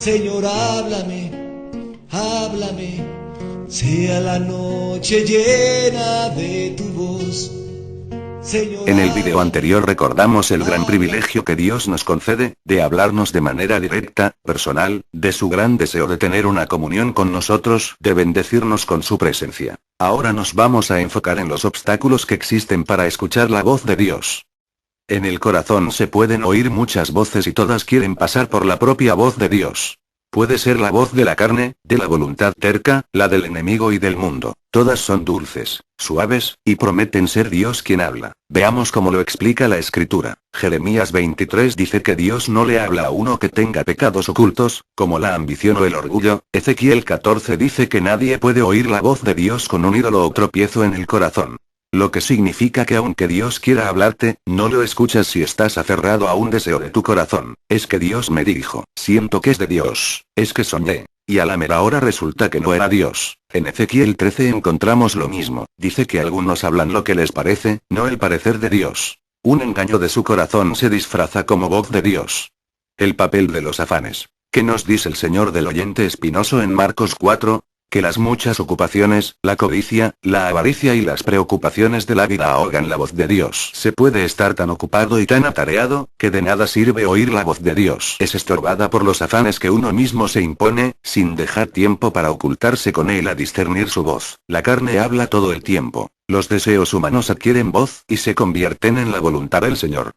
Señor, háblame, háblame, sea la noche llena de tu voz. Señor, En el video anterior recordamos el gran privilegio que Dios nos concede, de hablarnos de manera directa, personal, de su gran deseo de tener una comunión con nosotros, de bendecirnos con su presencia. Ahora nos vamos a enfocar en los obstáculos que existen para escuchar la voz de Dios. En el corazón se pueden oír muchas voces y todas quieren pasar por la propia voz de Dios. Puede ser la voz de la carne, de la voluntad terca, la del enemigo y del mundo. Todas son dulces, suaves, y prometen ser Dios quien habla. Veamos cómo lo explica la Escritura. Jeremías 23 dice que Dios no le habla a uno que tenga pecados ocultos, como la ambición o el orgullo. Ezequiel 14 dice que nadie puede oír la voz de Dios con un ídolo o tropiezo en el corazón. Lo que significa que aunque Dios quiera hablarte, no lo escuchas si estás aferrado a un deseo de tu corazón. Es que Dios me dijo, siento que es de Dios, es que soñé. Y a la mera hora resulta que no era Dios. En Ezequiel 13 encontramos lo mismo. Dice que algunos hablan lo que les parece, no el parecer de Dios. Un engaño de su corazón se disfraza como voz de Dios. El papel de los afanes. ¿Qué nos dice el Señor del oyente espinoso en Marcos 4? Que las muchas ocupaciones, la codicia, la avaricia y las preocupaciones de la vida ahogan la voz de Dios. Se puede estar tan ocupado y tan atareado, que de nada sirve oír la voz de Dios. Es estorbada por los afanes que uno mismo se impone, sin dejar tiempo para ocultarse con él a discernir su voz. La carne habla todo el tiempo. Los deseos humanos adquieren voz, y se convierten en la voluntad del Señor.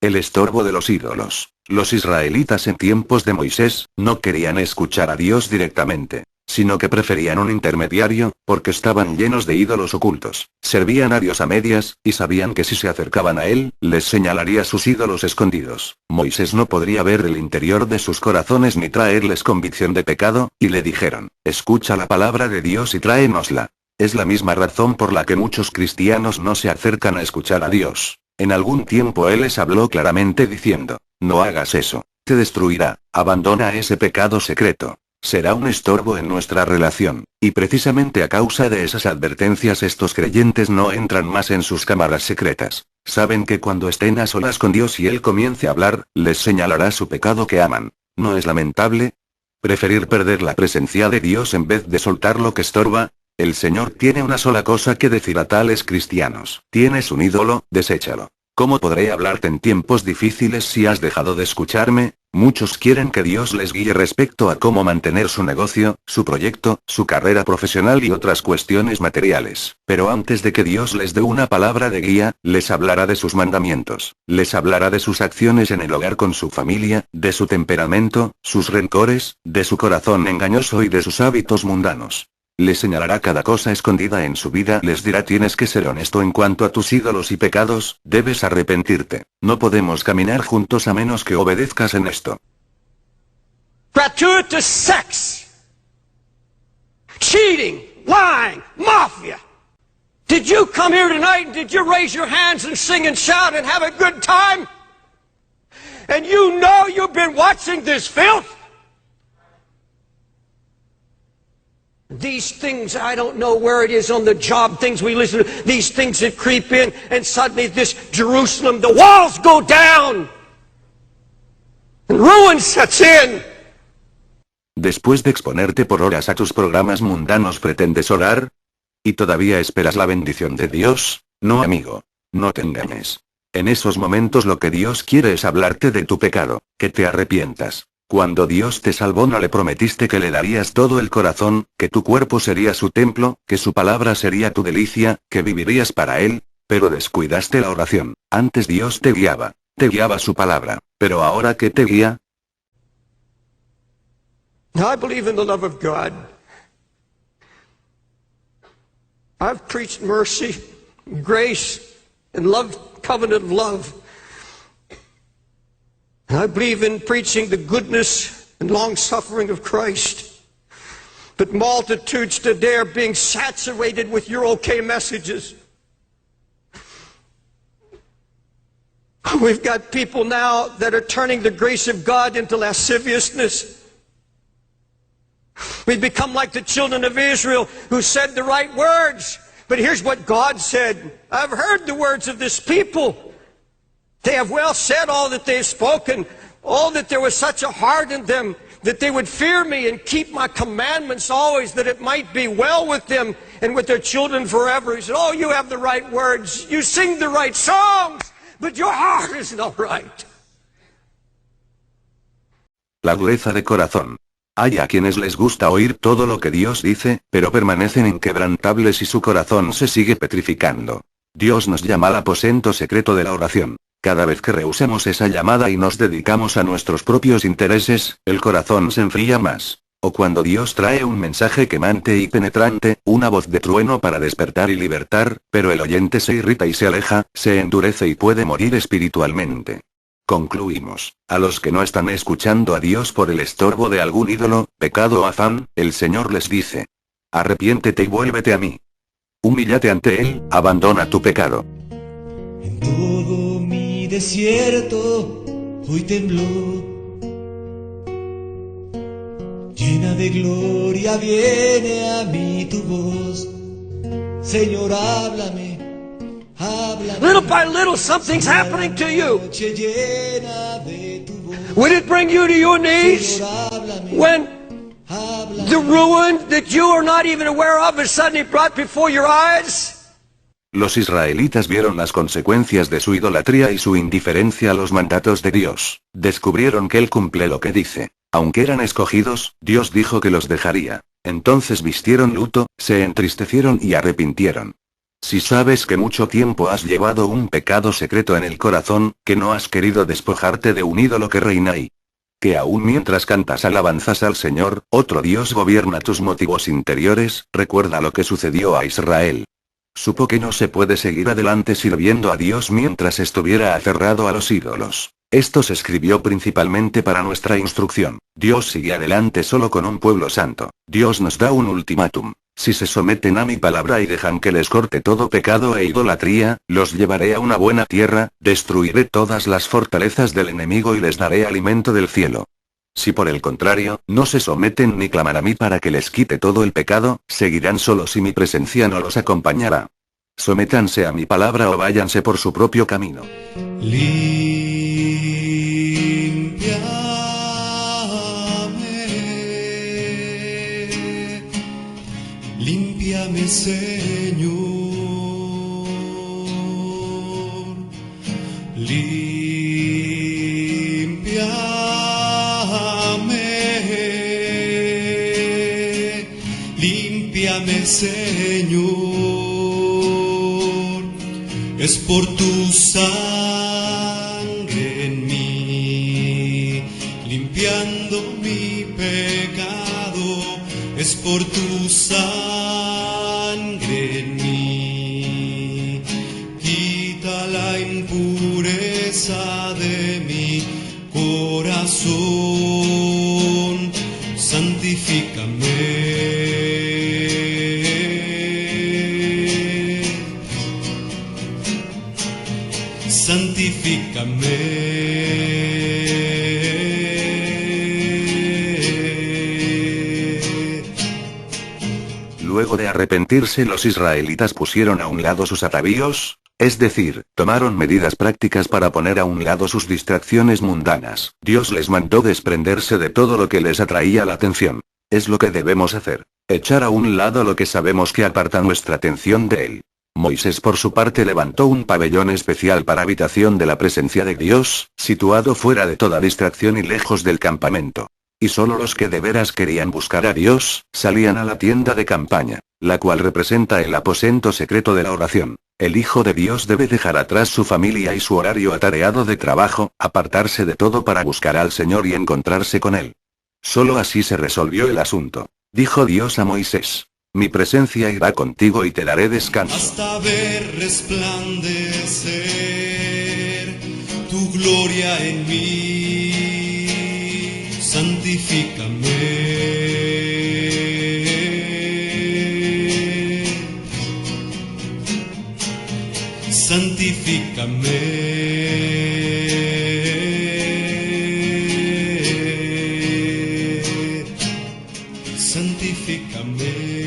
El estorbo de los ídolos. Los israelitas en tiempos de Moisés, no querían escuchar a Dios directamente, sino que preferían un intermediario, porque estaban llenos de ídolos ocultos. Servían a Dios a medias, y sabían que si se acercaban a él, les señalaría sus ídolos escondidos. Moisés no podría ver el interior de sus corazones ni traerles convicción de pecado, y le dijeron, escucha la palabra de Dios y tráenosla. Es la misma razón por la que muchos cristianos no se acercan a escuchar a Dios. En algún tiempo Él les habló claramente diciendo, no hagas eso, te destruirá, abandona ese pecado secreto. Será un estorbo en nuestra relación, y precisamente a causa de esas advertencias estos creyentes no entran más en sus cámaras secretas. Saben que cuando estén a solas con Dios y Él comience a hablar, les señalará su pecado que aman. ¿No es lamentable? ¿Preferir perder la presencia de Dios en vez de soltar lo que estorba? El Señor tiene una sola cosa que decir a tales cristianos. ¿Tienes un ídolo? Deséchalo. ¿Cómo podré hablarte en tiempos difíciles si has dejado de escucharme? Muchos quieren que Dios les guíe respecto a cómo mantener su negocio, su proyecto, su carrera profesional y otras cuestiones materiales. Pero antes de que Dios les dé una palabra de guía, les hablará de sus mandamientos. Les hablará de sus acciones en el hogar con su familia, de su temperamento, sus rencores, de su corazón engañoso y de sus hábitos mundanos. Les señalará cada cosa escondida en su vida, les dirá tienes que ser honesto en cuanto a tus ídolos y pecados, debes arrepentirte. No podemos caminar juntos a menos que obedezcas en esto. Gratuitous sex, cheating, lying, mafia. Did you come here tonight and did you raise your hands and sing and shout and have a good time? And you know you've been watching this filth? These things, I don't know where it is on the job, things we listen to, these things that creep in, and suddenly this Jerusalem, the walls go down, and ruin sets in. Después de exponerte por horas a tus programas mundanos, ¿pretendes orar? ¿Y todavía esperas la bendición de Dios? No, amigo. No te engañes. En esos momentos lo que Dios quiere es hablarte de tu pecado, que te arrepientas. Cuando Dios te salvó no le prometiste que le darías todo el corazón, que tu cuerpo sería su templo, que su palabra sería tu delicia, que vivirías para Él, pero descuidaste la oración. Antes Dios te guiaba su palabra, pero ahora ¿qué te guía? I believe in the love of God. I've preached mercy, grace, and love, covenant of love. I believe in preaching the goodness and long-suffering of Christ. But multitudes today are being saturated with your okay messages. We've got people now that are turning the grace of God into lasciviousness. We've become like the children of Israel who said the right words. But here's what God said. I've heard the words of this people. They have well said all that they have spoken, all that there was such a heart in them. that they would fear me and keep my commandments always, that it might be well with them and with their children forever. He said, oh, you have the right words, you sing the right songs, but your heart is not right. La dureza de corazón. Hay a quienes les gusta oír todo lo que Dios dice, pero permanecen inquebrantables y su corazón se sigue petrificando. Dios nos llama al aposento secreto de la oración. Cada vez que rehusamos esa llamada y nos dedicamos a nuestros propios intereses, el corazón se enfría más. O cuando Dios trae un mensaje quemante y penetrante, una voz de trueno para despertar y libertar, pero el oyente se irrita y se aleja, se endurece y puede morir espiritualmente. Concluimos, a los que no están escuchando a Dios por el estorbo de algún ídolo, pecado o afán, el Señor les dice: arrepiéntete y vuélvete a mí. Humíllate ante Él, abandona tu pecado. En todo mi desierto hoy tembló. Llena de gloria viene a mí tu voz. Señor, háblame, háblame. Little by little, something's happening to you. Noche llena de tu voz. Would it bring you to your knees Señor, háblame, when háblame. the ruin that you are not even aware of is suddenly brought before your eyes? Los israelitas vieron las consecuencias de su idolatría y su indiferencia a los mandatos de Dios. Descubrieron que Él cumple lo que dice. Aunque eran escogidos, Dios dijo que los dejaría. Entonces vistieron luto, se entristecieron y arrepintieron. Si sabes que mucho tiempo has llevado un pecado secreto en el corazón, que no has querido despojarte de un ídolo que reina ahí, que aún mientras cantas alabanzas al Señor, otro Dios gobierna tus motivos interiores, recuerda lo que sucedió a Israel. Supo que no se puede seguir adelante sirviendo a Dios mientras estuviera aferrado a los ídolos. Esto se escribió principalmente para nuestra instrucción. Dios sigue adelante solo con un pueblo santo. Dios nos da un ultimátum. Si se someten a mi palabra y dejan que les corte todo pecado e idolatría, los llevaré a una buena tierra, destruiré todas las fortalezas del enemigo y les daré alimento del cielo. Si por el contrario, no se someten ni claman a mí para que les quite todo el pecado, seguirán solos y mi presencia no los acompañará. Sométanse a mi palabra o váyanse por su propio camino. Límpiame, límpiame, Señor. Límpiame, Señor, es por tu sangre en mí, limpiando mi pecado, es por tu sangre en mí, quita la impureza de mi corazón, santifícame. Santifícame. Luego de arrepentirse, los israelitas pusieron a un lado sus atavíos, es decir, tomaron medidas prácticas para poner a un lado sus distracciones mundanas. Dios les mandó desprenderse de todo lo que les atraía la atención. Es lo que debemos hacer. Echar a un lado lo que sabemos que aparta nuestra atención de Él. Moisés por su parte levantó un pabellón especial para habitación de la presencia de Dios, situado fuera de toda distracción y lejos del campamento. Y solo los que de veras querían buscar a Dios, salían a la tienda de campaña, la cual representa el aposento secreto de la oración. El Hijo de Dios debe dejar atrás su familia y su horario atareado de trabajo, apartarse de todo para buscar al Señor y encontrarse con Él. Solo así se resolvió el asunto. Dijo Dios a Moisés: mi presencia irá contigo y te daré descanso. Hasta ver resplandecer tu gloria en mí, santifícame. Santifícame. Santifícame.